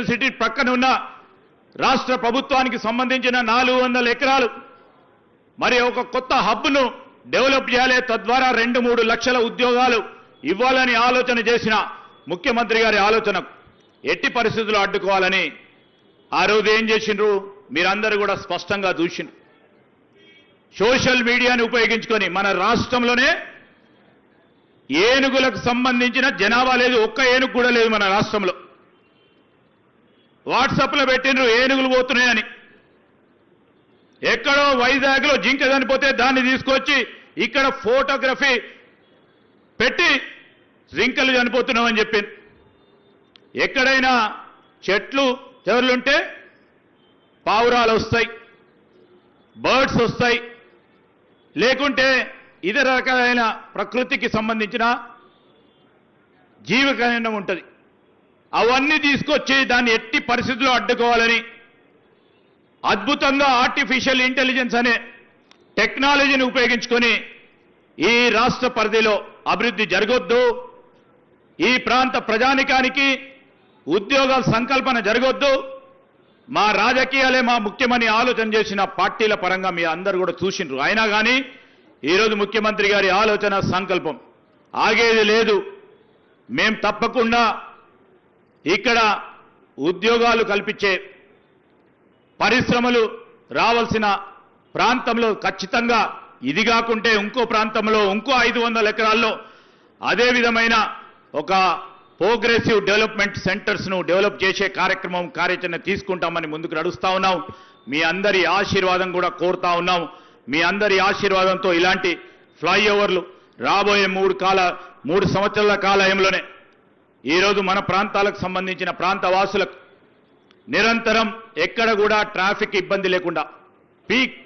Industrial city పక్కన ఉన్న రాష్ట్ర ప్రభుత్వానికి సంబంధించిన 400 ఎకరాలు మరి ఒక కొత్త హబ్ను డెవలప్ చేయాలి, తద్వారా 2-3 లక్షల ఉద్యోగాలు ఇవ్వాలని ఆలోచన చేసిన ముఖ్యమంత్రి గారి ఆలోచన ఎట్టి పరిస్థితుల్లో అడ్డుకోవాలని ఆ రోజు ఏం చేసిండ్రు మీరందరూ కూడా స్పష్టంగా చూసిండ్రు. సోషల్ మీడియాని ఉపయోగించుకొని మన రాష్ట్రంలోనే ఏనుగులకు సంబంధించిన జనాభా లేదు, ఒక్క ఏనుగు కూడా లేదు మన రాష్ట్రంలో. వాట్సాప్లో పెట్టిండ్రు ఏనుగులు పోతున్నాయని. ఎక్కడో వైజాగ్లో జింక చనిపోతే దాన్ని తీసుకొచ్చి ఇక్కడ ఫోటోగ్రఫీ పెట్టి జింకలు చనిపోతున్నామని చెప్పింది. ఎక్కడైనా చెట్లు చెరువులుంటే పావురాలు వస్తాయి, బర్డ్స్ వస్తాయి, లేకుంటే ఇతర రకాలైన ప్రకృతికి సంబంధించిన జీవకరణం ఉంటుంది. అవన్నీ తీసుకొచ్చి దాన్ని ఎట్టి పరిస్థితుల్లో అడ్డుకోవాలని అద్భుతంగా ఆర్టిఫిషియల్ ఇంటెలిజెన్స్ అనే టెక్నాలజీని ఉపయోగించుకొని ఈ రాష్ట్ర పరిధిలో అభివృద్ధి జరగొద్దు, ఈ ప్రాంత ప్రజానికానికి ఉద్యోగాల సంకల్పన జరగొద్దు, మా రాజకీయాలే మా ముఖ్యమని ఆలోచన చేసిన పార్టీల పరంగా మీ అందరూ కూడా చూసిండ్రు. అయినా కానీ ఈరోజు ముఖ్యమంత్రి గారి ఆలోచన సంకల్పం ఆగేది లేదు. మేం తప్పకుండా ఇక్కడ ఉద్యోగాలు కల్పించే పరిశ్రమలు రావాల్సిన ప్రాంతంలో ఖచ్చితంగా ఇది కాకుంటే ఇంకో ప్రాంతంలో ఇంకో 500 ఎకరాల్లో అదే విధమైన ఒక ప్రోగ్రెసివ్ డెవలప్మెంట్ సెంటర్స్ను డెవలప్ చేసే కార్యాచరణ తీసుకుంటామని ముందుకు నడుస్తా ఉన్నాం. మీ అందరి ఆశీర్వాదం కూడా కోరుతా ఉన్నాం. మీ అందరి ఆశీర్వాదంతో ఇలాంటి ఫ్లైఓవర్లు రాబోయే 3 సంవత్సరాల కాలంలోనే ఈరోజు మన ప్రాంతాలకు సంబంధించిన ప్రాంత వాసులకు నిరంతరం ఎక్కడ కూడా ట్రాఫిక్ ఇబ్బంది లేకుండా పీక్